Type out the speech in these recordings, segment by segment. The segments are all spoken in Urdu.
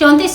34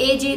AJ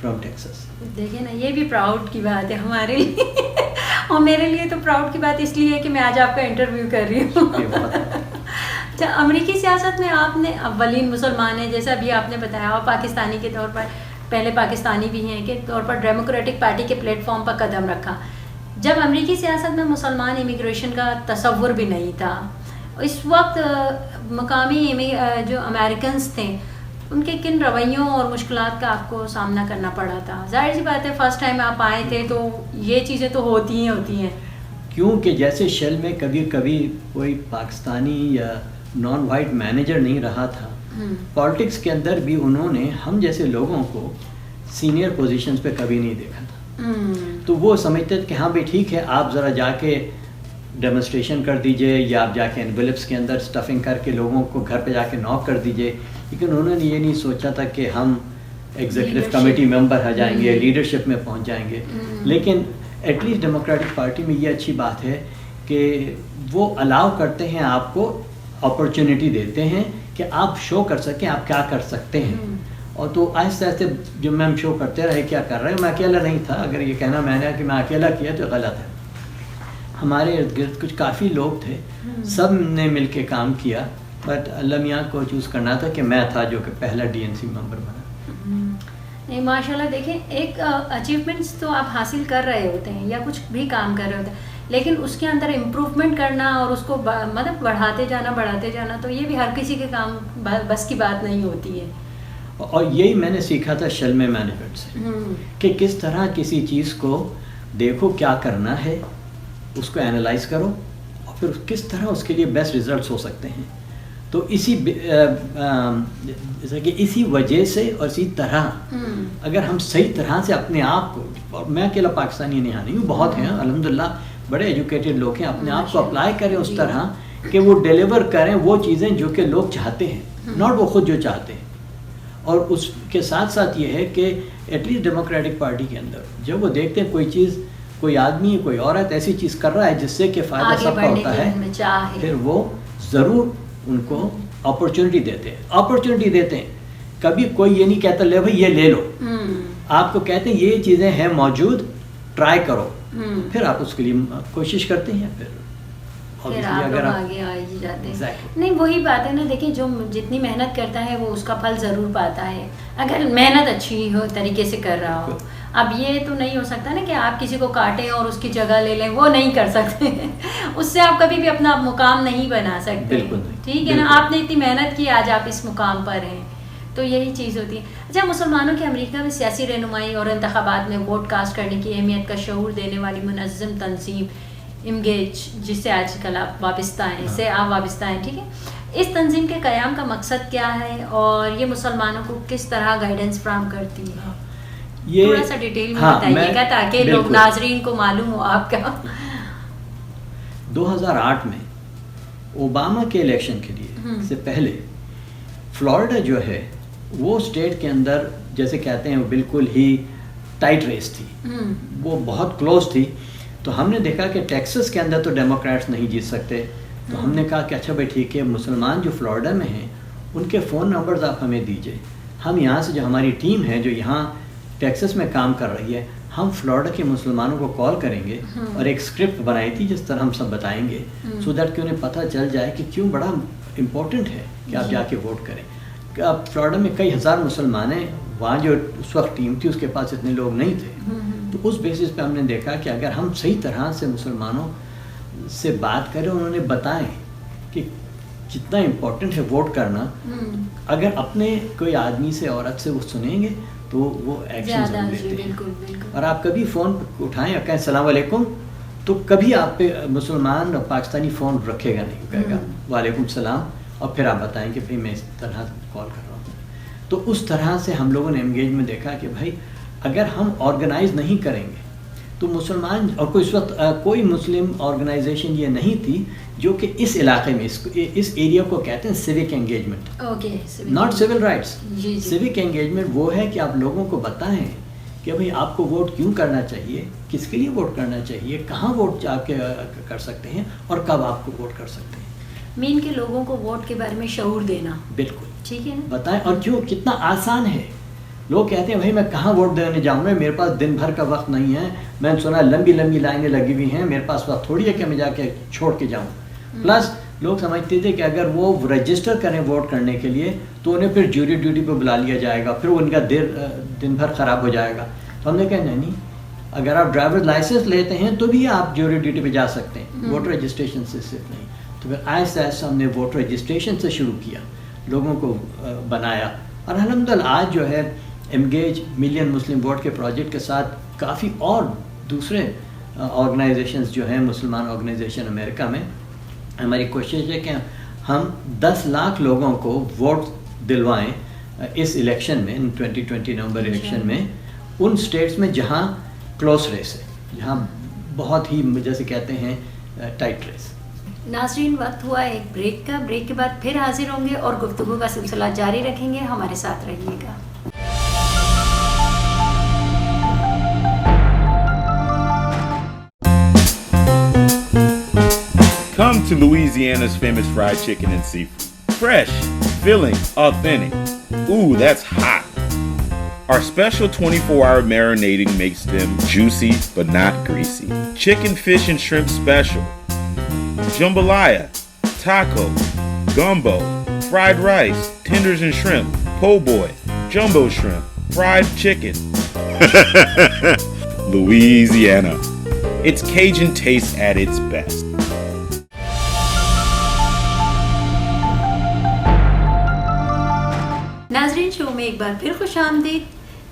فرام ٹیکسس. دیکھیں نا, یہ بھی پراؤڈ کی بات ہے ہمارے لیے اور میرے لیے تو پراؤڈ کی بات اس لیے ہے کہ میں آج آپ کا انٹرویو کر رہی ہوں. اچھا, امریکی سیاست میں آپ نے اولین مسلمان ہیں جیسا ابھی آپ نے بتایا, اور پاکستانی کے طور پر پہلے پاکستانی بھی ہیں کے طور پر ڈیموکریٹک پارٹی کے پلیٹ فارم پر قدم رکھا. جب امریکی سیاست میں مسلمان امیگریشن کا تصور بھی نہیں تھا, اس وقت مقامی جو امریکنز تھے ان کے کن رویوں اور مشکلات کا آپ کو سامنا کرنا پڑا تھا؟ ظاہر سی بات ہے فرسٹ ٹائم آپ آئے تھے تو یہ چیزیں تو ہوتی ہیں. کیونکہ جیسے شیل میں کبھی کبھی کوئی پاکستانی یا نان وائٹ مینیجر نہیں رہا تھا, پالیٹکس کے اندر بھی انہوں نے ہم جیسے لوگوں کو سینئر پوزیشنز پہ کبھی نہیں دیکھا تھا. تو وہ سمجھتے تھے کہ ہاں بھائی ٹھیک ہے, آپ ذرا جا کے ڈیمونسٹریشن کر دیجئے یا آپ جا کے انویلپس کے اندر اسٹفنگ کر کے لوگوں کو گھر پہ جا کے ناک کر دیجئے. لیکن انہوں نے یہ نہیں سوچا تھا کہ ہم ایگزیکٹو کمیٹی ممبر ہو جائیں گے, لیڈرشپ میں پہنچ جائیں گے. لیکن ایٹ لیسٹ ڈیموکریٹک پارٹی میں یہ اچھی بات ہے کہ وہ الاؤ کرتے ہیں, آپ کو اپرچونیٹی دیتے ہیں کہ آپ شو کر سکیں آپ کیا کر سکتے ہیں. اور تو آہستہ آہستہ جب میں ہم شو کرتے رہے کیا کر رہے ہیں, میں اکیلا نہیں تھا. اگر یہ کہنا میں نے کہ میں اکیلا کیا تو غلط ہے. ہمارے ارد گرد کچھ کافی لوگ تھے, سب نے مل کے کام کیا, بٹ اللہ میاں کو چوز کرنا تھا کہ میں تھا جو کہ پہلا ڈی این سی ممبر بنا. نہیں ماشاء اللہ, دیکھیں ایک اچیومنٹس تو آپ حاصل کر رہے ہوتے ہیں یا کچھ بھی کام کر رہے ہوتے ہیں, لیکن اس کے اندر امپروومنٹ کرنا اور اس کو مطلب بڑھاتے جانا تو یہ بھی ہر کسی کے کام بس کی بات نہیں ہوتی ہے. اور یہی میں نے سیکھا تھا شیل میں مینجمنٹ سے کہ کس طرح کسی چیز کو دیکھو کیا کرنا ہے, اس کو اینالائز کرو اور پھر کس طرح اس کے لیے بیسٹ ریزلٹس ہو سکتے ہیں. تو جیسا کہ اسی وجہ سے اور اسی طرح اگر ہم صحیح طرح سے اپنے آپ کو, اور میں اکیلا پاکستانی نہیں ہوں, بہت ہیں الحمدللہ بڑے ایجوکیٹڈ لوگ ہیں, اپنے آپ کو اپلائی کریں اس طرح کہ وہ ڈیلیور کریں وہ چیزیں جو کہ لوگ چاہتے ہیں, ناٹ وہ خود جو چاہتے ہیں. اور اس کے ساتھ ساتھ یہ ہے کہ ایٹ لیسٹ ڈیموکریٹک پارٹی کے اندر جب وہ دیکھتے ہیں کوئی چیز, کوئی آدمی کوئی عورت ایسی چیز کر رہا ہے جس سے کہ فائدہ سب کا ہوتا ہے, پھر وہ ضرور ان کو اپرچونٹی دیتے ہیں. کبھی کوئی یہ نہیں کہتا لے بھائی یہ لے لو, آپ کو کہتے ہیں یہ چیزیں ہیں موجود, ٹرائی کرو, پھر آپ اس کے لیے کوشش کرتے ہیں, پھر اگر آگے آ ہی جاتے ہیں. نہیں وہی بات ہے نا, دیکھیں جو جتنی محنت کرتا ہے وہ اس کا پھل ضرور پاتا ہے, اگر محنت اچھی ہو طریقے سے کر رہا ہو. اب یہ تو نہیں ہو سکتا نا کہ آپ کسی کو کاٹیں اور اس کی جگہ لے لیں, وہ نہیں کر سکتے اس سے آپ کبھی بھی اپنا مقام نہیں بنا سکتے. ٹھیک ہے نا, آپ نے اتنی محنت کی, آج آپ اس مقام پر ہیں, تو یہی چیز ہوتی ہے. اچھا, مسلمانوں کے امریکہ میں سیاسی رہنمائی اور انتخابات میں ووٹ کاسٹ کرنے کی اہمیت کا شعور دینے والی منظم تنظیم انگیج, جس سے آج کل آپ وابستہ ہیں, ٹھیک ہے, اس تنظیم کے قیام کا مقصد کیا ہے اور یہ مسلمانوں کو کس طرح گائیڈنس فراہم کرتی ہے؟ تھوڑا سا ڈیٹیل میں بتائیے گا تاکہ لوگ ناظرین کو معلوم ہو آپ کا. 2008 میں اوباما کے الیکشن کے لیے سے پہلے فلوریڈا جو ہے وہ اسٹیٹ کے اندر جیسے کہتے ہیں وہ بالکل ہی ٹائٹ ریس تھی, وہ بہت کلوز تھی. تو ہم نے دیکھا کہ ٹیکسس کے اندر تو ڈیموکریٹس نہیں جیت سکتے, تو ہم نے کہا کہ اچھا بھائی ٹھیک ہے, مسلمان جو فلوریڈا میں ہیں ان کے فون نمبرز آپ ہمیں دیجئے, ہم یہاں سے جو ہماری ٹیم ہے جو یہاں ٹیکسس میں کام کر رہی ہے, ہم فلوریڈا کے مسلمانوں کو کال کریں گے اور ایک اسکرپٹ بنائی تھی جس طرح ہم سب بتائیں گے, سو دیٹ کہ انہیں پتہ چل جائے کہ کیوں بڑا امپورٹنٹ ہے کہ آپ جا کے ووٹ کریں. اب فلوریڈا میں کئی ہزار مسلمان ہیں, وہاں جو اس وقت ٹیم تھی اس کے پاس اتنے لوگ نہیں تھے. تو اس بیسس پہ ہم نے دیکھا کہ اگر ہم صحیح طرح سے مسلمانوں سے بات کریں, انہوں نے بتائیں کہ کتنا امپورٹنٹ ہے ووٹ کرنا, اگر اپنے کوئی آدمی سے عورت سے وہ سنیں گے تو وہ ایکشن ضرور لیتے ہیں. اور آپ کبھی فون اٹھائیں اور کہیں السلام علیکم, تو کبھی آپ پہ مسلمان اور پاکستانی فون رکھے گا نہیں, کہے گا وعلیکم السلام, اور پھر آپ بتائیں کہ بھائی میں اس طرح کال کر رہا ہوں. تو اس طرح سے ہم لوگوں نے انگیج میں دیکھا کہ بھائی اگر ہم آرگنائز نہیں کریں گے تو مسلمان, اور کوئی اس وقت کوئی مسلم آرگنائزیشن یہ نہیں تھی جو کہ اس علاقے میں اس ایریا کو کہتے ہیں civic engagement, not civil rights. Civic engagement وہ ہے کہ آپ لوگوں کو بتائیں کہ بھائی آپ کو ووٹ کیوں کرنا چاہیے, کس کے لیے ووٹ کرنا چاہیے, کہاں ووٹ آپ کے کر سکتے ہیں اور کب آپ کو ووٹ کر سکتے ہیں. مین کے لوگوں کو ووٹ کے بارے میں شعور دینا, بالکل ٹھیک ہے نا, بتائیں. اور کیوں کتنا آسان ہے, لوگ کہتے ہیں بھائی میں کہاں ووٹ دینے جاؤں گا, میرے پاس دن بھر کا وقت نہیں ہے, میں نے سنا لمبی لمبی لائنیں لگی ہوئی ہیں, میرے پاس وقت تھوڑی ہے کہ میں جا کے چھوڑ کے جاؤں. پلس لوگ سمجھتے تھے کہ اگر وہ رجسٹر کریں ووٹ کرنے کے لیے تو انہیں پھر جیوری ڈیوٹی پہ بلا لیا جائے گا, پھر ان کا دن بھر خراب ہو جائے گا. تو ہم نے کہا نہیں, اگر آپ ڈرائیور لائسنس لیتے ہیں تو بھی آپ جیوری ڈیوٹی پہ جا سکتے ہیں, ووٹر رجسٹریشن سے صرف نہیں. تو پھر آہستہ آہستہ ہم نے ووٹر رجسٹریشن سے شروع کیا, لوگوں کو بنایا, اور الحمدللہ آج جو ہے انگیج ملین مسلم ووٹ کے پروجیکٹ کے ساتھ کافی اور دوسرے آرگنائزیشنز جو ہیں مسلمان آرگنائزیشن امریکہ میں, ہماری کوشش ہے کہ ہم 10 لاکھ لوگوں کو ووٹ دلوائیں اس الیکشن میں, 2020 نومبر الیکشن میں, ان سٹیٹس میں جہاں کلوز ریس ہے, جہاں بہت ہی جیسے کہتے ہیں ٹائٹ ریس. ناظرین وقت ہوا ایک بریک کا, بریک کے بعد پھر حاضر ہوں گے اور گفتگو کا سلسلہ جاری رکھیں گے, ہمارے ساتھ رہیے گا. Come to Louisiana's famous fried chicken and seafood. Fresh, filling, authentic. Ooh, that's hot. Our special 24-hour marinating makes them juicy but not greasy. Chicken, fish, and shrimp special. Jambalaya, taco, gumbo, fried rice, tenders and shrimp, po' boy, jumbo shrimp, fried chicken. Louisiana. It's Cajun taste at its best. ناظرین شو میں ایک بار پھر خوش آمدید.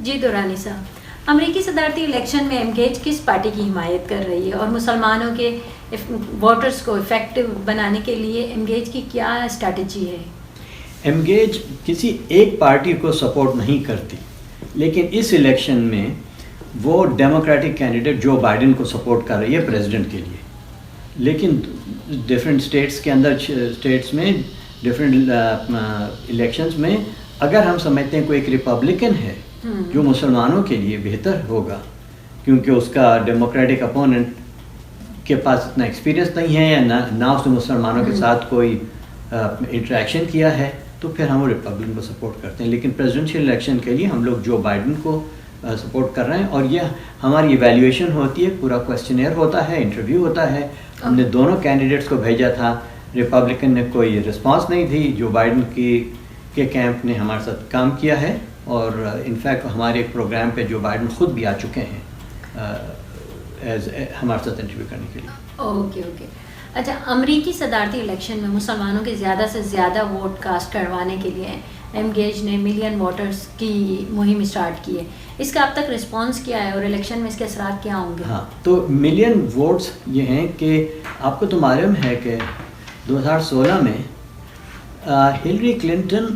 جی دورانی صاحب, امریکی صدارتی الیکشن میں انگیج کس پارٹی کی حمایت کر رہی ہے اور مسلمانوں کے ووٹرز کو افیکٹو بنانے کے لیے انگیج کی کیا اسٹریٹجی ہے؟ انگیج کسی ایک پارٹی کو سپورٹ نہیں کرتی, لیکن اس الیکشن میں وہ ڈیموکریٹک کینڈیڈیٹ جو بائیڈن کو سپورٹ کر رہی ہے پریزیڈنٹ کے لیے. لیکن ڈفرینٹ اسٹیٹس کے اندر, اسٹیٹس میں ڈفرینٹ الیکشنز میں اگر ہم سمجھتے ہیں کوئی ایک ریپبلکن ہے جو مسلمانوں کے لیے بہتر ہوگا, کیونکہ اس کا ڈیموکریٹک اپوننٹ کے پاس اتنا ایکسپیرینس نہیں ہے یا نہ اس نے مسلمانوں کے ساتھ کوئی انٹریکشن کیا ہے, تو پھر ہم وہ ریپبلکن کو سپورٹ کرتے ہیں. لیکن پریزیڈنشیل الیکشن کے لیے ہم لوگ جو بائیڈن کو سپورٹ کر رہے ہیں, اور یہ ہماری ایویلیویشن ہوتی ہے, پورا کویسچنیئر ہوتا ہے, انٹرویو ہوتا ہے. ہم نے دونوں کینڈیڈیٹس کو بھیجا تھا, ریپبلکن نے کوئی رسپانس نہیں دی, جو بائیڈن کے کیمپ نے ہمارے ساتھ کام کیا ہے, اور انفیکٹ ہمارے ایک پروگرام پہ جو بائیڈن خود بھی آ چکے ہیں ہمارے ساتھ انٹرویو کرنے کے لیے. Okay okay. اچھا, امریکی صدارتی الیکشن میں مسلمانوں کے زیادہ سے زیادہ ووٹ کاسٹ کروانے کے لیے انگیج نے ملین ووٹرز کی مہم اسٹارٹ کی ہے. اس کا اب تک رسپانس کیا ہے اور الیکشن میں اس کے اثرات کیا ہوں گے؟ ہاں, تو ملین ووٹس یہ ہیں کہ آپ کو تو معلوم ہے کہ 2016 میں ہلری کلنٹن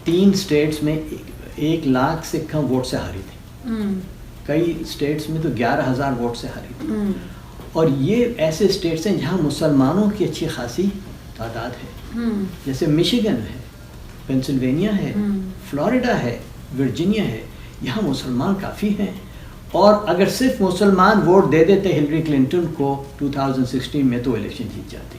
3 اسٹیٹس میں 1 لاکھ سے کم ووٹ سے ہاری تھی, کئی اسٹیٹس میں تو 11,000 ووٹ سے ہاری تھی. اور یہ ایسے اسٹیٹس ہیں جہاں مسلمانوں کی اچھی خاصی تعداد ہے, جیسے مشیگن ہے, پینسلوینیا ہے, فلوریڈا ہے, ورجینیا ہے, یہاں مسلمان کافی ہیں. اور اگر صرف مسلمان ووٹ دے دیتے ہلری کلنٹن کو 2016 میں تو الیکشن جیت جاتی.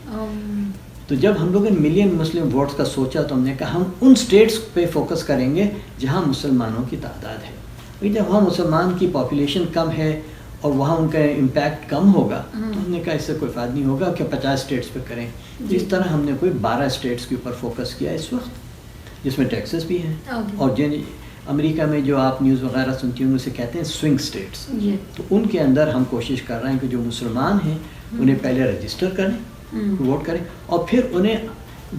تو جب ہم لوگوں نے ملین مسلم ووٹس کا سوچا تو ہم نے کہا ہم ان سٹیٹس پہ فوکس کریں گے جہاں مسلمانوں کی تعداد ہے. جب وہاں مسلمان کی پاپولیشن کم ہے اور وہاں ان کا امپیکٹ کم ہوگا تو ہم نے کہا اس سے کوئی فائدہ نہیں ہوگا کہ 50 اسٹیٹس پہ کریں. اس طرح ہم نے کوئی 12 اسٹیٹس کے اوپر فوکس کیا اس وقت, جس میں ٹیکسس بھی ہیں, اور جن امریکہ میں جو آپ نیوز وغیرہ سنتی ہوں اسے کہتے ہیں سوئنگ اسٹیٹس. تو ان کے اندر ہم کوشش کر رہے ہیں کہ جو مسلمان ہیں انہیں پہلے رجسٹر کریں, ووٹ کریں, اور پھر انہیں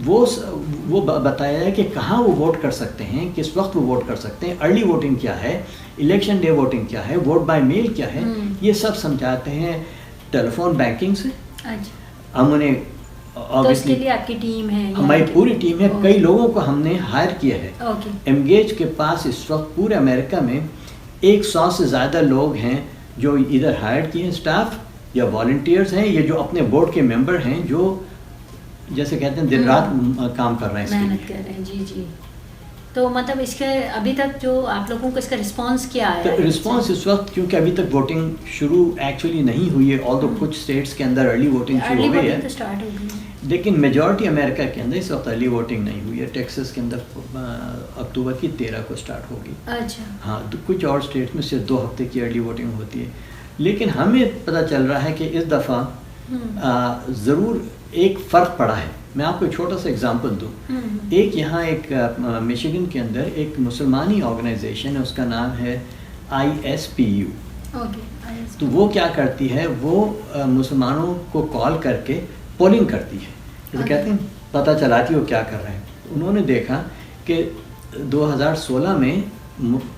وہ بتایا ہے کہ کہاں وہ ووٹ کر سکتے ہیں, کس وقت وہ ووٹ کر سکتے ہیں, ارلی ووٹنگ کیا ہے, الیکشن ڈے ووٹنگ کیا ہے, ووٹ بائی میل کیا ہے, یہ سب سمجھاتے ہیں ٹیلی فون بینکنگ سے. ہم انہیں اس کے لیے آپ کی ٹیم ہے, ہماری پوری ٹیم ہے, کئی لوگوں کو ہم نے ہائر کیا ہے. انگیج کے پاس اس وقت پورے امریکہ میں 100 سے زیادہ لوگ ہیں جو ادھر ہائر کیے ہیں, اسٹاف یا والنٹیئرز ہیں, یا جو اپنے بورڈ کے ممبر ہیں جو جیسے کہتے ہیں دن رات کام کر رہے ہیں, محنت کر رہے ہیں. جی جی. تو مطلب اس کے ابھی تک جو آپ لوگوں کو اس کا رسپانس کیا ہے؟ رسپانس اس وقت کیونکہ ابھی تک ووٹنگ شروع ایکچولی نہیں ہوئی ہے, اور تو کچھ اسٹیٹس کے اندر ارلی ووٹنگ شروع ہو گئی ہے, لیکن میجورٹی امریکہ کے اندر اس وقت ارلی ووٹنگ نہیں ہوئی ہے. ٹیکسس کے اندر اکتوبر کی 13 کو اسٹارٹ ہوگی. اچھا. ہاں کچھ اور اسٹیٹ میں صرف 2 ہفتے کی ارلی ووٹنگ ہوتی ہے. لیکن ہمیں پتہ چل رہا ہے کہ اس دفعہ ضرور ایک فرق پڑا ہے. میں آپ کو ایک چھوٹا سا اگزامپل دوں. ایک یہاں ایک میشیگن کے اندر ایک مسلمانی آرگنائزیشن ہے, اس کا نام ہے ISPU. تو وہ کیا کرتی ہے, وہ مسلمانوں کو کال کر کے پولنگ کرتی ہے, جیسے کہتے ہیں پتہ چلاتی وہ کیا کر رہے ہیں. انہوں نے دیکھا کہ 2016 میں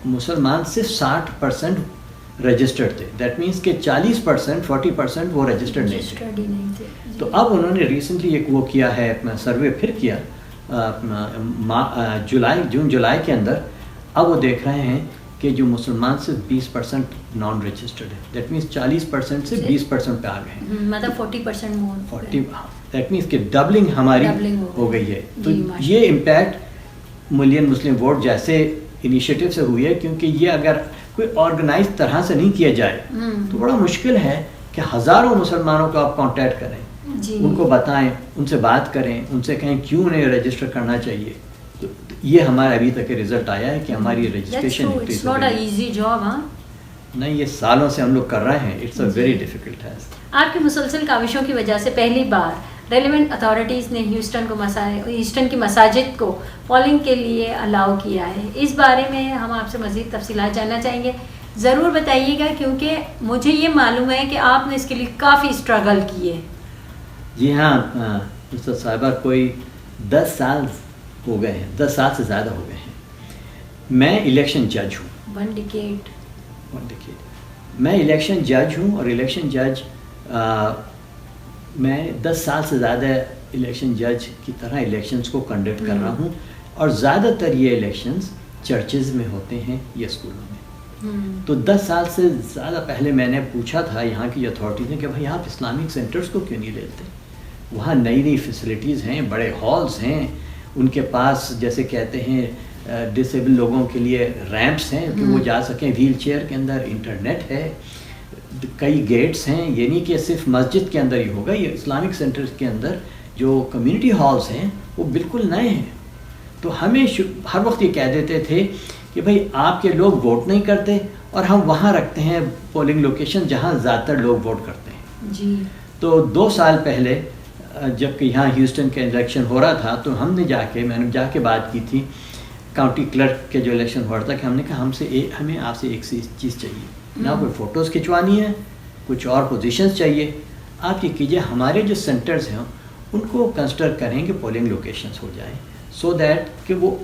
مسلمان صرف 60% رجسٹرڈ تھے. دیٹ مینس کہ 40% 40% وہ رجسٹرڈ نہیں تھے. تو اب انہوں نے ریسنٹلی ایک وہ کیا ہے, اپنا سروے پھر کیا جون جولائی کے اندر. اب وہ دیکھ رہے ہیں کہ جو مسلمان صرف 20% نان رجسٹرڈ ہے. دیٹ مینس 40% سے 20% پہ آ گئے ہیں, مطلب 40% مور. دیٹ مینس کہ ڈبلنگ ہماری ہو گئی ہے. تو یہ امپیکٹ ملین مسلم ووٹ جیسے انیشیٹو سے ہوئی ہے, کیونکہ یہ اگر کوئی آرگنائز طرح سے نہیں کیا جائے تو بڑا مشکل ہے کہ ہزاروں مسلمانوں کو آپ کانٹیکٹ کریں, ان کو بتائیں, ان سے بات کریں, ان سے کہیں کیوں انہیں رجسٹر کرنا چاہیے. تو یہ ہمارا ابھی تک رزلٹ آیا ہے کہ ہماری رجسٹریشن نہیں, یہ سالوں سے ہم لوگ کر رہے ہیں. It's a very difficult task. آپ کی مسلسل کاوشوں کی وجہ سے پہلی بار ریلیونٹ اتھارٹیز نے ہیوسٹن کی مساجد کو پولنگ کے لیے الاؤ کیا ہے. اس بارے میں ہم آپ سے مزید تفصیلات جاننا چاہیں گے. ضرور بتائیے گا, کیونکہ مجھے یہ معلوم ہے کہ آپ نے اس کے لیے کافی اسٹرگل کیے. جی ہاں استاد صاحبہ, کوئی 10 سال ہو گئے ہیں, 10 سال سے زیادہ ہو گئے ہیں. میں الیکشن جج ہوں. 1 ڈیکیڈ. میں الیکشن جج ہوں, اور الیکشن جج میں 10 سال سے زیادہ الیکشن جج کی طرح الیکشنز کو کنڈکٹ کر رہا ہوں. اور زیادہ تر یہ الیکشنز چرچز میں ہوتے ہیں یا اسکولوں میں. تو 10 سال سے زیادہ پہلے میں نے پوچھا تھا یہاں کی اتھارٹیز نے کہ بھائی آپ اسلامک سینٹرز کو کیوں نہیں لیتے. وہاں نئی نئی فیسلٹیز ہیں, بڑے ہالز ہیں, ان کے پاس جیسے کہتے ہیں ڈسیبل لوگوں کے لیے ریمپس ہیں کہ وہ جا سکیں ویل چیئر کے اندر, انٹرنیٹ ہے, کئی گیٹس ہیں. یہ نہیں کہ صرف مسجد کے اندر ہی ہوگا, یہ اسلامک سینٹرز کے اندر جو کمیونٹی ہالز ہیں وہ بالکل نئے ہیں. تو ہمیں ہر وقت یہ کہہ دیتے تھے کہ بھائی آپ کے لوگ ووٹ نہیں کرتے, اور ہم وہاں رکھتے ہیں پولنگ لوکیشن جہاں زیادہ تر لوگ ووٹ کرتے ہیں. جی. تو 2 سال پہلے جب کہ یہاں ہیوسٹن کا الیکشن ہو رہا تھا, تو ہم نے میں نے جا کے بات کی تھی کاؤنٹی کلرک کے جو الیکشن ہو رہا تھا, کہ ہم نے کہا ہمیں آپ سے ایک چیز چاہیے, نہ کوئی فوٹوز کھنچوانی ہے, کچھ اور پوزیشنز چاہیے. آپ یہ کیجیے ہمارے جو سینٹرز ہیں ان کو کنسیڈر کریں کہ پولنگ لوکیشنز ہو جائیں, سو دیٹ کہ وہ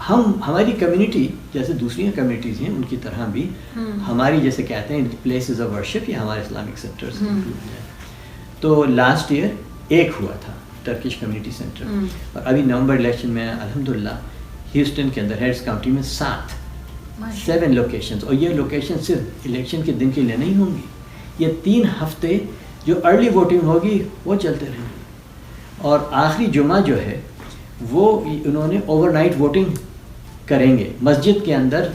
ہماری کمیونٹی جیسے دوسری کمیونٹیز ہیں ان کی طرح بھی ہماری جیسے کہتے ہیں پلیسز آف ورشپ یا ہمارے اسلامک سینٹرز انکلوڈ ہیں. تو لاسٹ ایئر ایک ہوا تھا ٹرکش کمیونٹی سینٹر, اور ابھی نومبر الیکشن میں الحمدللہ ہیوسٹن کے اندر ہیڈس کاؤنٹی میں 7 لوکیشنز. اور یہ لوکیشن صرف الیکشن کے دن کے لیے نہیں ہوں گی, یہ 3 ہفتے جو ارلی ووٹنگ ہوگی وہ چلتے رہیں گی. اور آخری جمعہ جو ہے وہ انہوں نے اوور نائٹ ووٹنگ کریں گے مسجد کے اندر.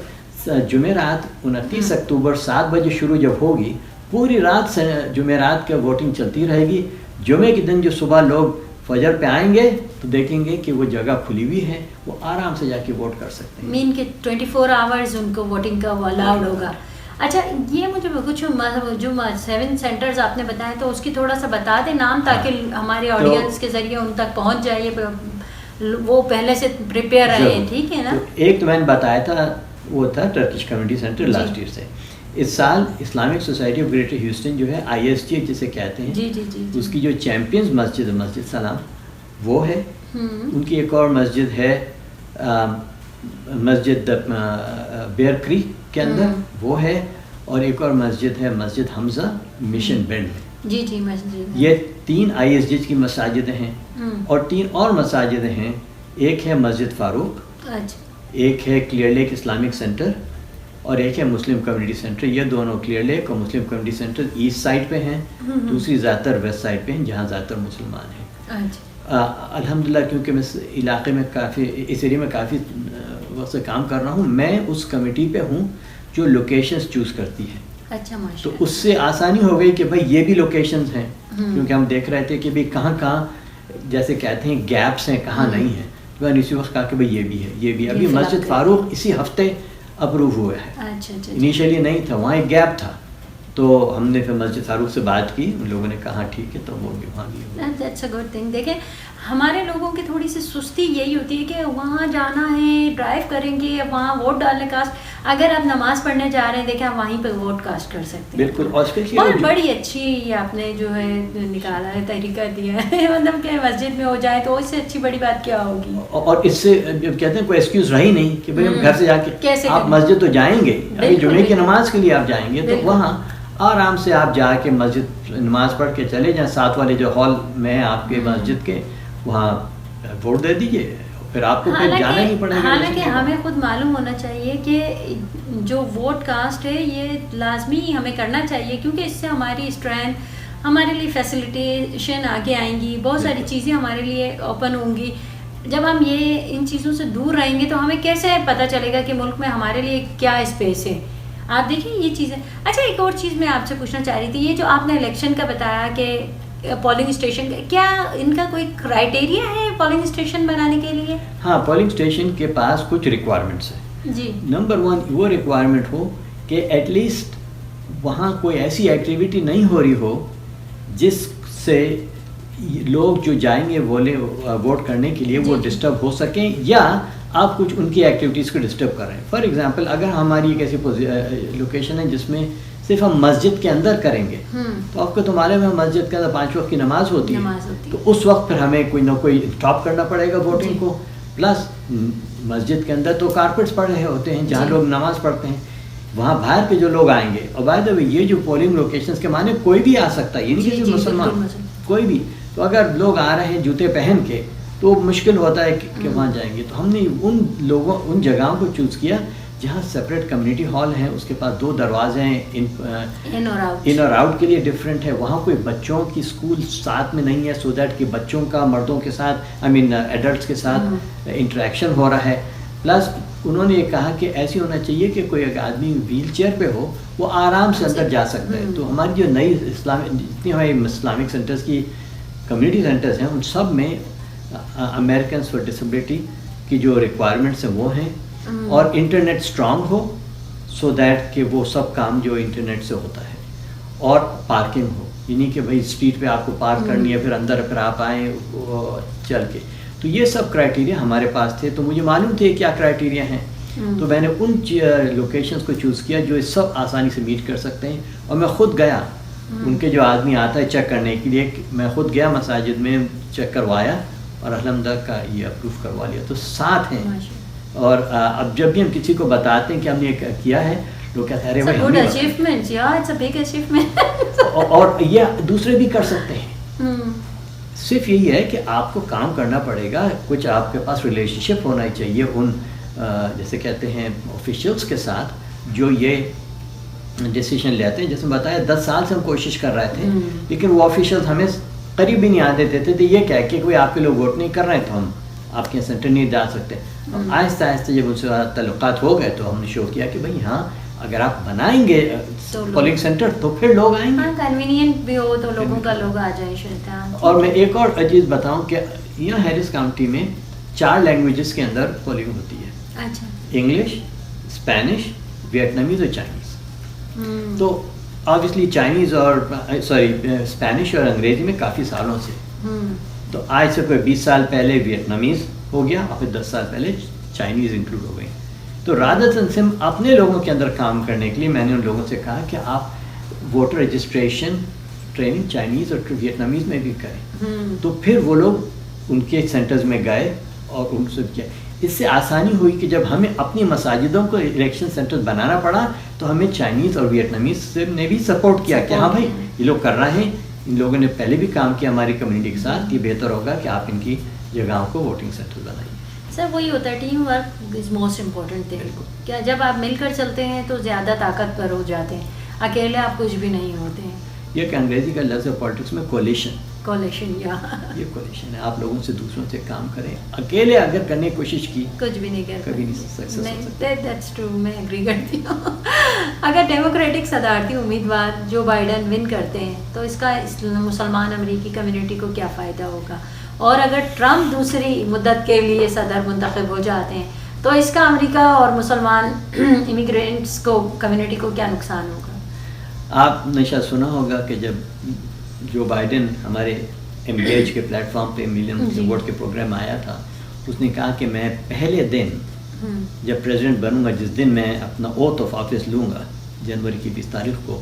جمعرات 29 اکتوبر 7 بجے شروع جب ہوگی, پوری رات جمعرات کا ووٹنگ چلتی رہے گی. جمعے کے دن جو صبح لوگ فجر پہ آئیں گے تو دیکھیں گے کہ وہ جگہ کھلی ہوئی ہے, وہ آرام سے جا کے ووٹ کر سکتے ہیں. مین کہ 24 آورز ان کو ووٹنگ کا وہ الاؤڈ ہوگا. اچھا, یہ مجھے کچھ جو 7 سینٹرز آپ نے بتایا تو اس کی تھوڑا سا بتا دیں نام, تاکہ ہمارے آڈینس کے ذریعے ان تک پہنچ جائے, وہ پہلے سے پریپیئر رہے ہیں. ٹھیک ہے نا. ایک تو میں نے بتایا تھا وہ تھا Turkish community centre last year سے. اس سال Islamic society of greater Houston جو ہے ISG جسے کہتے ہیں, اس کی جو چیمپئنز مسجد سلام وہ ہے. ان کی ایک اور مسجد ہے مسجد بیئر کریک کے اندر, وہ ہے. اور ایک اور مسجد ہے مسجد حمزہ مشن بینڈ میں. جی مسجد. یہ 3 ISG کی مساجدیں ہیں. اور 3 اور مساجدیں ہیں. ایک ہے مسجد فاروق, ایک ہے کلیئر لیک اسلامک سینٹر, اور ایک ہے مسلم کمیونٹی سینٹر. یہ دونوں کلیئر لیک اور مسلم کمیونٹی سینٹر ایسٹ سائڈ پہ ہیں, دوسری زیادہ تر ویسٹ سائڈ پہ ہیں جہاں زیادہ تر مسلمان ہیں. الحمدللہ کیونکہ میں علاقے میں اس ایریا میں کافی وقت سے کام کر رہا ہوں, میں اس کمیٹی پہ ہوں جو لوکیشنز چوز کرتی ہے. اچھا, تو اس سے آسانی ہو گئی کہ بھائی یہ بھی لوکیشنز ہیں, کیونکہ ہم دیکھ رہے تھے کہ بھائی کہاں جیسے کہتے ہیں گیپس ہیں کہاں نہیں ہیں، تو میں نے اسی وقت کہا کہ بھائی یہ بھی ہے، یہ بھی ابھی مسجد فاروق اسی ہفتے اپروو ہوا ہے. اچھا اچھا انیشیلی نہیں تھا، وہاں ایک گیپ تھا، تو ہم نے پھر مسجد فاروق سے بات کی، ان لوگوں نے کہا ٹھیک ہے، تو وہ بھی وہاں بھی ہوا. That's a good thing. دیکھیں ہمارے لوگوں کی تھوڑی سی سستی یہی ہوتی ہے کہ وہاں جانا ہے، ڈرائیو کریں گے، وہاں ووٹ ڈالنے کا. اگر آپ نماز پڑھنے جا رہے ہیں دیکھیں آپ وہیں پہ ووٹ کاسٹ کر سکتے ہیں. بالکل. اور اسپیشلی بہت بڑی اچھی آپ نے جو ہے نکالا ہے، طریقہ دیا ہے، مطلب کہ مسجد میں ہو جائے تو اس سے اچھی بڑی بات کیا ہوگی. اور اس سے کہتے ہیں کوئی ایکسکیوز رہی نہیں کہ بھائی ہم گھر سے جا کے آپ مسجد تو جائیں گے، ابھی جمعے کی نماز کے لیے آپ جائیں گے، تو وہاں آرام سے آپ جا کے مسجد نماز پڑھ کے چلے جائیں، ساتھ والے جو ہال میں ہیں آپ کے مسجد کے، وہاں ووٹ دے دیجیے، پھر آپ کو پھر جانا نہیں پڑے گا. حالانکہ ہمیں خود معلوم ہونا چاہیے کہ جو ووٹ کاسٹ ہے یہ لازمی ہمیں کرنا چاہیے، کیونکہ اس سے ہماری اسٹرینتھ، ہمارے لیے فیسیلیٹیشن آگے آئیں گی، بہت ساری چیزیں ہمارے لیے اوپن ہوں گی. جب ہم یہ ان چیزوں سے دور رہیں گے تو ہمیں کیسے پتہ چلے گا کہ ملک میں ہمارے لیے کیا اسپیس ہے. آپ دیکھیں یہ چیزیں. اچھا ایک اور چیز میں آپ سے پوچھنا چاہ رہی تھی، یہ جو آپ نے الیکشن کا بتایا کہ پولنگ اسٹیشن، کیا ان کا کوئی کرائٹیریا ہے پولنگ اسٹیشن بنانے کے لیے؟ ہاں، پولنگ اسٹیشن کے پاس کچھ ریکوائرمنٹس ہیں. جی. نمبر 1 وہ ریکوائرمنٹ ہو کہ ایٹ لیسٹ وہاں کوئی ایسی ایکٹیویٹی نہیں ہو رہی ہو جس سے لوگ جو جائیں گے ووٹ کرنے کے لیے وہ ڈسٹرب ہو سکیں، یا آپ کچھ ان کی ایکٹیویٹیز کو ڈسٹرب کر رہے ہیں. فار ایگزامپل اگر ہماری ایک ایسی لوکیشن ہے جس میں صرف ہم مسجد کے اندر کریں گے، تو آپ کو تو معلوم ہے مسجد کے اندر 5 وقت کی نماز ہوتی ہے، تو اس وقت پھر ہمیں کوئی نہ کوئی اسٹاپ کرنا پڑے گا ووٹنگ کو. پلس مسجد کے اندر تو کارپیٹس پڑ رہے ہوتے ہیں جہاں لوگ نماز پڑھتے ہیں، وہاں باہر کے جو لوگ آئیں گے. اور بائی دا وے یہ جو پولنگ لوکیشنز کے معنی کوئی بھی آ سکتا ہے، یہ نہیں کہ مسلمان، کوئی بھی. تو اگر لوگ آ رہے ہیں جوتے پہن کے تو مشکل ہوتا ہے کہ وہاں جائیں گے. تو ہم نے ان جگہوں کو چوز کیا جہاں سپریٹ کمیونٹی ہال ہیں، اس کے پاس 2 دروازے ہیں ان اور آؤٹ کے لیے ڈفرینٹ ہے. وہاں کوئی بچوں کی اسکول ساتھ میں نہیں ہے، سو دیٹ کہ بچوں کا مردوں کے ساتھ ایڈلٹس کے ساتھ انٹریکشن ہو رہا ہے. پلس انہوں نے یہ کہا کہ ایسی ہونا چاہیے کہ کوئی اگر آدمی ویل چیئر پہ ہو وہ آرام سے اندر جا سکتا ہے. تو ہماری جو نئی جتنی ہماری اسلامک سینٹرز کی کمیونٹی سینٹرز ہیں ان سب میں امیریکنس فار ڈسیبلٹی کی جو ریکوائرمنٹس ہیں وہ ہیں، اور internet strong who so that کہ وہ سب کام جو انٹرنیٹ سے ہوتا ہے، اور پارکنگ ہو، یعنی کہ بھائی اسٹریٹ پہ آپ کو پارک کرنی ہے پھر اندر پھر آپ آئیں چل کے. تو یہ سب کرائٹیریا ہمارے پاس تھے، تو مجھے معلوم تھے کیا کرائٹیریا ہیں، تو میں نے ان لوکیشنز کو چوز کیا جو سب آسانی سے میٹ کر سکتے ہیں. اور میں خود گیا، ان کے جو آدمی آتا ہے چیک کرنے کے لیے، میں خود گیا مساجد میں، چیک کروایا اور الحمدللہ کا یہ اپروو کروا لیا. تو ساتھ ہیں. اور اب جب بھی ہم کسی کو بتاتے ہیں کہ ہم نے یہ کیا ہے، لوگ کہتے ہیں اور یہ دوسرے بھی کر سکتے ہیں. صرف یہی ہے کہ آپ کو کام کرنا پڑے گا، کچھ آپ کے پاس ریلیشن شپ ہونا چاہیے ان جیسے کہتے ہیں آفیشلس کے ساتھ جو یہ ڈیسیشن لیتے ہیں. جیسے بتایا 10 سال سے ہم کوشش کر رہے تھے، لیکن وہ آفیشلس ہمیں قریب بھی نہیں آنے دیتے تھے. یہ کیا کہ کوئی آپ کے لوگ ووٹ نہیں کر رہے ہیں تو ہم آپ کے سینٹر نہیں ڈال سکتے. آہستہ آہستہ جب ان سے تعلقات ہو گئے تو ہم نے شو کیا کہ بھائی ہاں اگر آپ بنائیں گے پولنگ سینٹر تو پھر لوگ آئیں گے، کنوینئنٹ بھی ہو تو لوگوں کا لوگ آ جائیں. اور میں ایک اور چیز بتاؤں کہ یہاں ہیرس کاؤنٹی میں 4 لینگویجز کے اندر پولنگ ہوتی ہے. اچھا. انگلش، اسپینش، ویتنامیز اور چائنیز. تو آبویسلی چائنیز اور اسپینش اور انگریزی میں کافی سالوں سے، تو آج سے کوئی 20 سال پہلے ویتنامیز ہو گیا اور پھر 10 سال پہلے چائنیز انکلوڈ ہو گئی. تو رادر سے اپنے لوگوں کے اندر کام کرنے کے لیے میں نے ان لوگوں سے کہا کہ آپ ووٹر رجسٹریشن ٹریننگ چائنیز اور ویتنامیز میں بھی کریں. تو پھر وہ لوگ ان کے سینٹرز میں گئے اور ان سے کیا. اس سے آسانی ہوئی کہ جب ہمیں اپنی مساجدوں کو الیکشن سینٹر بنانا پڑا تو ہمیں چائنیز اور ویتنامیز نے بھی سپورٹ کیا کہ ہاں بھائی یہ لوگ کر رہے ہیں، ان لوگوں نے پہلے بھی کام کیا ہماری کمیونٹی کے ساتھ، یہ بہتر ہوگا کہ آپ ان کی جگہوں کو ووٹنگ سینٹر بنائیں. سر وہی ہوتا ہے، team work is most important thing. کیا جب آپ مل کر چلتے ہیں تو زیادہ طاقتور ہو جاتے ہیں، اکیلے آپ کچھ بھی نہیں ہوتے ہیں. یہ کہ انگریزی کا لفظ ہے پالیٹکس میں کولیشن، یہ کولیشن ہے. آپ لوگوں سے دوسروں سے کام کریں، اکیلے اگر کرنے کی کوشش کی کچھ بھی نہیں کرتے، کبھی نہیں سکسیس ہو سکتا. دیٹس ٹرو، میں ایگری کرتی ہوں. اگر ڈیموکریٹک صدارتی امیدوار جو بائیڈن ون کرتے ہیں تو اس کا مسلمان امریکی کمیونٹی کو کیا فائدہ ہوگا؟ اور اگر ٹرمپ دوسری مدت کے لیے صدر منتخب ہو جاتے ہیں تو اس کا امریکہ اور مسلمان امیگرینٹس کو کمیونٹی کو کیا نقصان ہوگا؟ آپ نے شاید سنا ہوگا کہ جب جو بائیڈن ہمارے انگیج کے پلیٹ فارم پہ ملین ووٹ کے پروگرام آیا تھا، اس نے کہا کہ میں پہلے دن جب پریزیڈنٹ بنوں گا، جس دن میں اپنا اوتھ آف آفس لوں گا جنوری کی 20 تاریخ کو،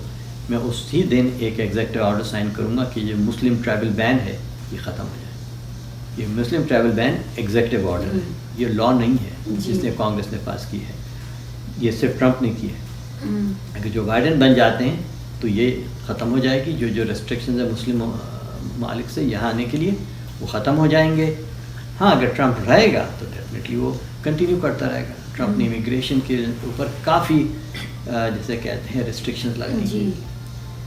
میں اسی دن ایک ایگزیکٹو آرڈر سائن کروں گا کہ یہ مسلم ٹریول بین ہے یہ ختم ہو جائے۔ یہ مسلم ٹریول بین ایگزیکٹو آرڈر ہے، یہ لا نہیں ہے جس نے کانگریس نے پاس کی ہے، یہ صرف ٹرمپ نے کی ہے۔ اگر جو بائیڈن بن جاتے ہیں تو یہ ختم ہو جائے گی، جو ریسٹرکشنز ہیں مسلم ممالک سے یہاں آنے کے لیے وہ ختم ہو جائیں گے۔ ہاں اگر ٹرمپ رہے گا تو ڈیفینیٹلی وہ کنٹینیو کرتا رہے گا۔ ٹرمپ نے امیگریشن کے اوپر کافی جیسے کہتے ہیں ریسٹرکشنز لگائی ہیں،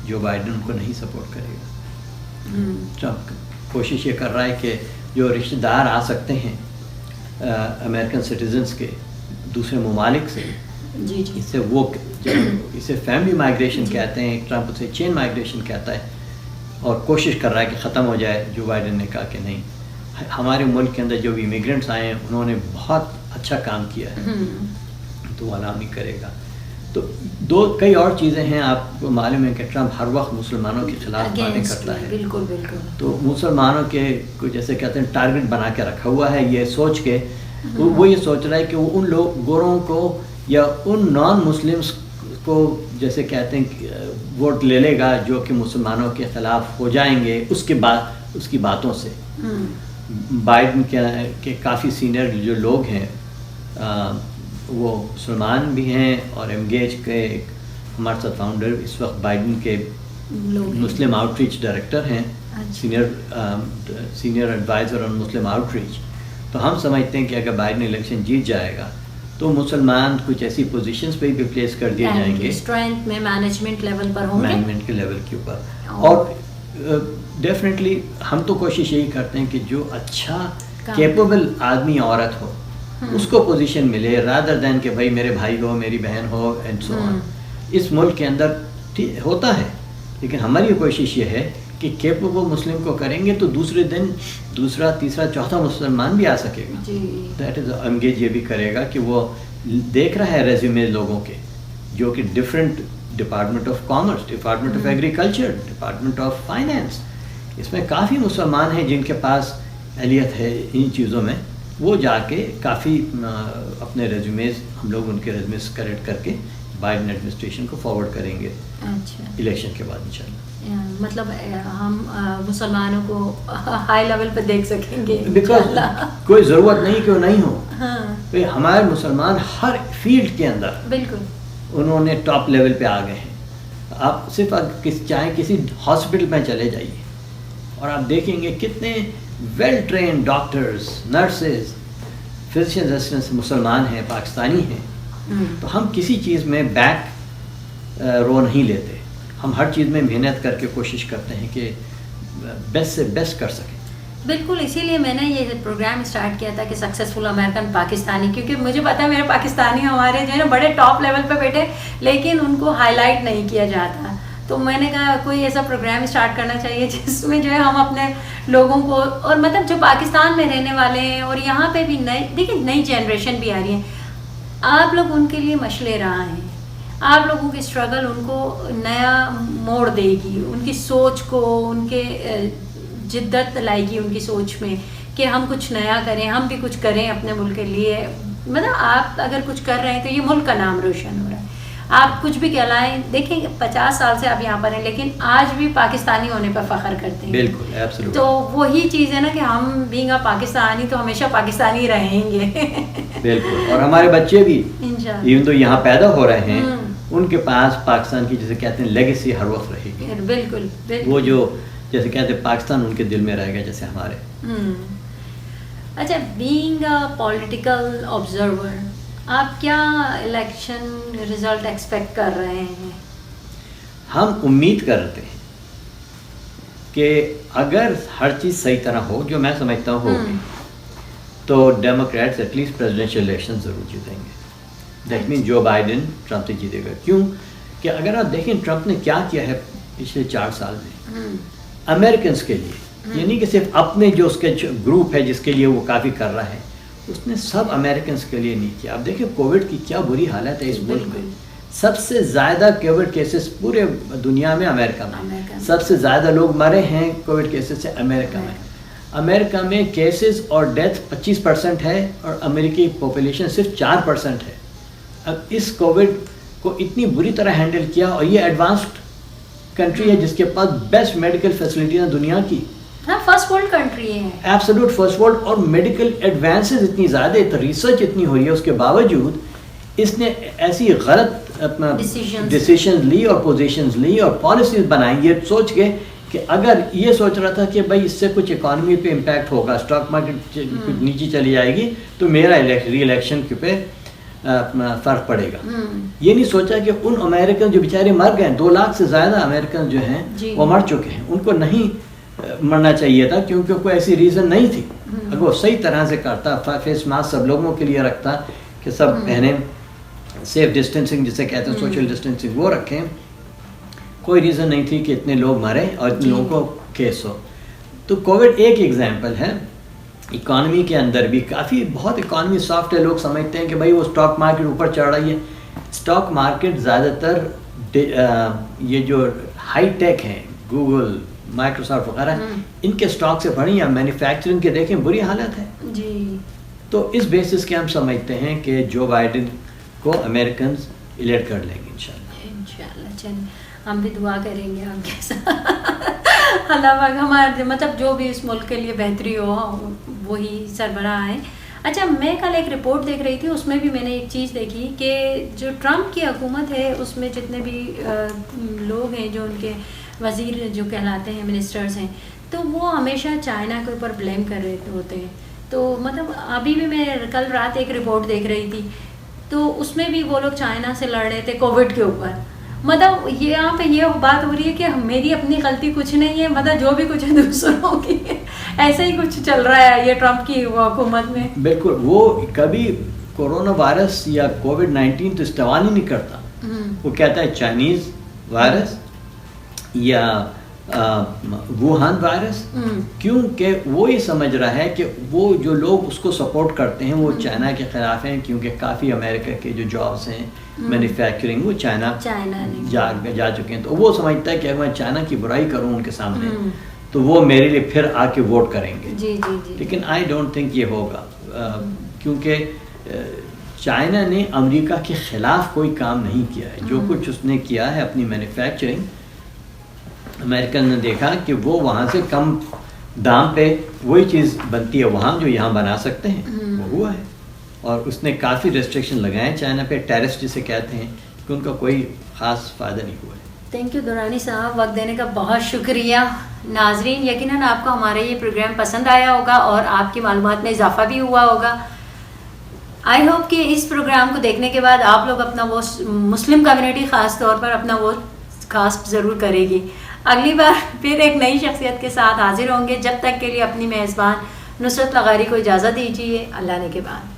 جو بائیڈن ان کو نہیں سپورٹ کرے گا۔ ٹرمپ کوشش یہ کر رہا ہے کہ جو رشتہ دار آ سکتے ہیں امریکن سٹیزنس کے دوسرے ممالک سے، اسے وہ اسے فیملی مائگریشن کہتے ہیں، ٹرمپ اسے چین مائگریشن کہتا ہے، اور کوشش کر رہا ہے کہ ختم ہو جائے۔ جو بائیڈن نے کہا کہ نہیں، ہمارے ملک کے اندر جو بھی امیگرینٹس آئے ہیں انہوں نے بہت اچھا کام کیا ہے، تو وہ علامی کرے گا۔ تو کئی اور چیزیں ہیں، آپ کو معلوم ہے کہ ٹرمپ ہر وقت مسلمانوں کے خلاف باتیں کرتا ہے، بالکل بالکل، تو مسلمانوں کے جیسے کہتے ہیں ٹارگٹ بنا کے رکھا ہوا ہے، یہ سوچ کے وہ یہ سوچ رہا ہے کہ وہ ان لوگ گوروں کو یا ان نان مسلمس کو جیسے کہتے ہیں ووٹ لے لے گا جو کہ مسلمانوں کے خلاف ہو جائیں گے اس کی باتوں سے۔ بائیڈن کے کافی سینئر جو لوگ ہیں وہ مسلمان بھی ہیں، اور انگیج کے ایک ہمارے ساتھ فاؤنڈر اس وقت بائیڈن کے مسلم آؤٹ ریچ ڈائریکٹر ہیں، سینئر ایڈوائزر آن مسلم آؤٹ ریچ۔ تو ہم سمجھتے ہیں کہ اگر بائیڈن الیکشن جیت جائے گا تو مسلمان کچھ ایسی پوزیشنز پہ بھی پلیس کر دیے جائیں گے، اسٹرینتھ میں مینجمنٹ لیول پر ہوں گے، مینجمنٹ کے لیول کے اوپر۔ اور ڈیفینیٹلی ہم تو کوشش یہی کرتے ہیں کہ جو اچھا کیپیبل آدمی عورت ہو اس کو پوزیشن ملے، رادر دین کہ بھائی میرے بھائی ہو، میری بہن ہو اینڈ سو آن۔ اس ملک کے اندر ہوتا ہے، لیکن ہماری کوشش یہ ہے کہ کیپیبل مسلم کو کریں گے تو دوسرے دن دوسرا تیسرا چوتھا مسلمان بھی آ سکے گا۔ دیٹ از انگیج یہ بھی کرے گا کہ وہ دیکھ رہا ہے ریزیومے لوگوں کے جو کہ different department of commerce, department of agriculture, department of finance, اس میں کافی مسلمان ہیں جن کے پاس اہلیت ہے ان چیزوں میں، وہ جا کے کافی اپنے ریزیومیز ہم لوگ ان کے ریزیومیز کریکٹ کر کے بائیڈن ایڈمنسٹریشن کو فارورڈ کریں گے الیکشن کے بعد انشاءاللہ۔ مطلب ہم مسلمانوں کو ہائی لیول پہ دیکھ سکیں گے، بیکاز کوئی ضرورت نہیں کہ وہ نہیں ہو، ہمارے مسلمان ہر فیلڈ کے اندر بالکل انہوں نے ٹاپ لیول پہ آ گئے ہیں۔ آپ صرف چاہے کسی ہاسپٹل میں چلے جائیے اور آپ دیکھیں گے کتنے well trained doctors, nurses, physician assistants مسلمان ہیں، پاکستانی ہیں۔ تو ہم کسی چیز میں بیک رو نہیں لیتے، ہم ہر چیز میں محنت کر کے کوشش کرتے ہیں کہ بیسٹ سے بیسٹ کر سکیں۔ بالکل، اسی لیے میں نے یہ پروگرام اسٹارٹ کیا تھا کہ سکسیزفل امریکن پاکستانی، کیونکہ مجھے پتا ہے میرے پاکستانی ہمارے جو ہے نا بڑے ٹاپ لیول پہ بیٹھے لیکن ان کو ہائی لائٹ نہیں کیا جاتا، تو میں نے کہا کوئی ایسا پروگرام اسٹارٹ کرنا چاہیے جس میں جو ہے ہم اپنے لوگوں کو، اور مطلب جو پاکستان میں رہنے والے ہیں اور یہاں پہ بھی نئی جنریشن بھی آ رہی ہے، آپ لوگ ان کے لیے مشعل راہ ہیں، آپ لوگوں کی اسٹرگل ان کو نیا موڑ دے گی، ان کی سوچ کو، ان کے جدت لائے گی ان کی سوچ میں کہ ہم کچھ نیا کریں، ہم بھی کچھ کریں اپنے ملک کے لیے۔ مطلب آپ اگر کچھ کر رہے ہیں تو یہ ملک کا نام روشن ہو رہا ہے، آپ کچھ بھی کہلائیں۔ دیکھیں 50 سال سے آپ یہاں پر ہیں لیکن آج بھی پاکستانی ہونے پر فخر کرتے ہیں۔ بالکل ایبسولوٹ۔ تو وہی چیز ہے نا کہ ہم بینگ اے پاکستانی تو ہمیشہ پاکستانی رہیں گے۔ بالکل، اور ہمارے بچے بھی ایون تو یہاں پیدا ہو رہے ہیں ان کے پاس پاکستان کی جیسے کہتے ہیں لیگیسی ہر وقت رہے گی۔ بالکل، وہ جو جیسے کہتے ہیں پاکستان ان کے دل میں رہے گا جیسے ہمارے۔ اچھا، بینگ اے پولیٹیکل آبزرور، آپ کیا الیکشن رزلٹ ایکسپیکٹ کر رہے ہیں؟ ہم امید کرتے ہیں کہ اگر ہر چیز صحیح طرح ہو، جو میں سمجھتا ہوں ہوگی، تو Democrats at least presidential election ضرور جیتیں گے۔ That main Joe Biden Trump سے جیتے گا۔ کیوں کہ اگر آپ دیکھیں ٹرمپ نے کیا کیا ہے پچھلے 4 سال میں امریکنس کے لیے، یہ نہیں کہ صرف اپنے جو اس کے گروپ ہے جس کے لیے وہ کافی کر رہا ہے, اس نے سب امریکنس کے لیے نہیں کیا. اب دیکھیں کووڈ کی کیا بری حالت ہے اس ملک میں. سب سے زیادہ کووڈ کیسز پورے دنیا میں امریکہ میں, سب سے زیادہ لوگ مرے ہیں کووڈ کیسز سے امریکہ میں. امریکہ میں کیسز اور ڈیتھ 25% ہے اور امریکی پاپولیشن صرف 4% ہے. اب اس کووڈ کو اتنی بری طرح ہینڈل کیا, اور یہ ایڈوانسڈ کنٹری ہے جس کے پاس بیسٹ میڈیکل فیسلٹیز ہیں دنیا کی, فرسٹ ورلڈ کنٹری ہے, ایبسولوٹ فرسٹ ورلڈ, اور میڈیکل ایڈوانسز اتنی زیادہ, ریسرچ اتنی ہوئی ہے, اس کے باوجود اس نے ایسی غلط اپنا ڈیسیشنز لی اور پوزیشنز لی اور پالیسیز بنائی یہ سوچ کے کہ اگر یہ سوچ رہا تھا کہ بھائی اس سے کچھ اکانومی پہ امپیکٹ ہوگا, اسٹاک مارکیٹ کچھ نیچے چلی جائے گی تو میرا ری الیکشن کے پہ فرق پڑے گا. یہ نہیں سوچا کہ ان امریکن جو بیچارے مر گئے, 2 لاکھ سے زیادہ امریکن جو ہیں وہ مر چکے ہیں, ان کو نہیں مرنا چاہیے تھا کیونکہ کوئی ایسی ریزن نہیں تھی. اگر وہ صحیح طرح سے کرتا, فیس ماسک سب لوگوں کے لیے رکھتا کہ سب پہنیں, سیف ڈسٹینسنگ جسے کہتے ہیں سوشل ڈسٹینسنگ وہ رکھیں, کوئی ریزن نہیں تھی کہ اتنے لوگ مریں اور اتنے لوگوں کو کیس ہو. تو کووڈ ایک ایگزامپل ہے. اکانومی کے اندر بھی کافی بہت اکانومی سافٹ ہے, لوگ سمجھتے ہیں کہ بھائی وہ اسٹاک مارکیٹ اوپر چڑھ رہی ہے. اسٹاک مارکیٹ زیادہ تر یہ جو ہائی ٹیک ہیں, گوگل, مائکروسافٹ وغیرہ, ان کے اسٹاک سے بڑی ہیں. مینوفیکچرنگ کے دیکھیں بری حالت ہے جی. تو اس بیسس کے ہم سمجھتے ہیں کہ جو بائیڈن کو امریکنز الیکٹ کر لیں گے انشاءاللہ. چلیے ہم بھی دعا کریں گے آپ کے ساتھ, اللہ پاک ہمارے مطلب جو بھی اس ملک کے لیے بہتری ہو وہی سربراہ ہے. اچھا, میں کل ایک رپورٹ دیکھ رہی تھی, اس میں بھی میں نے ایک چیز دیکھی کہ جو ٹرمپ کی حکومت ہے اس میں جتنے بھی لوگ ہیں جو ان کے وزیر جو کہلاتے ہیں, منسٹرز ہیں, تو وہ ہمیشہ چائنا کے اوپر بلیم کر رہے ہوتے ہیں. تو مطلب ابھی بھی میں کل رات ایک رپورٹ دیکھ رہی تھی, تو اس میں بھی وہ لوگ چائنا سے لڑ رہے تھے کووڈ کے اوپر. مطلب یہاں پہ یہ بات ہو رہی ہے کہ میری اپنی غلطی کچھ نہیں ہے, مطلب جو بھی کچھ ہے دوسروں کی, ایسے ہی کچھ چل رہا ہے یہ ٹرمپ کی حکومت میں. بالکل, وہ کبھی کورونا وائرس یا کووڈ-19 تو استعمال ہی نہیں کرتا. وہ کہتا ہے چائنیز وائرس یا ووہان وائرس, کیونکہ وہ یہ سمجھ رہا ہے کہ وہ جو لوگ اس کو سپورٹ کرتے ہیں وہ چائنا کے خلاف ہیں, کیونکہ کافی امریکہ کے جو جابس ہیں مینوفیکچرنگ وہ چائنا جا چکے ہیں. تو وہ سمجھتا ہے کہ اگر میں چائنا کی برائی کروں ان کے سامنے تو وہ میرے لیے پھر آ کے ووٹ کریں گے. لیکن آئی ڈونٹ تھنک یہ ہوگا, کیونکہ چائنا نے امریکہ کے خلاف کوئی کام نہیں کیا ہے. جو کچھ اس نے کیا ہے اپنی مینوفیکچرنگ, امریکن نے دیکھا کہ وہ وہاں سے کم دام پہ وہی چیز بنتی ہے وہاں جو یہاں بنا سکتے ہیں, وہ ہوا ہے. اور اس نے کافی ریسٹرکشن لگائے ہیں چائنا پہ, ٹیرس جسے کہتے ہیں, کہ ان کا کوئی خاص فائدہ نہیں ہوا ہے. تھینک یو درانی صاحب, وقت دینے کا بہت شکریہ. ناظرین, یقیناً آپ کو ہمارا یہ پروگرام پسند آیا ہوگا اور آپ کی معلومات میں اضافہ بھی ہوا ہوگا. آئی ہوپ کہ اس پروگرام کو دیکھنے کے بعد آپ لوگ اپنا وہ مسلم کمیونٹی خاص طور پر اپنا ووٹ کاسٹ ضرور کرے گی. اگلی بار پھر ایک نئی شخصیت کے ساتھ حاضر ہوں گے. جب تک کے لیے اپنی میزبان نصرت لغاری کو اجازت دیجیے. اللہ نے کے بعد.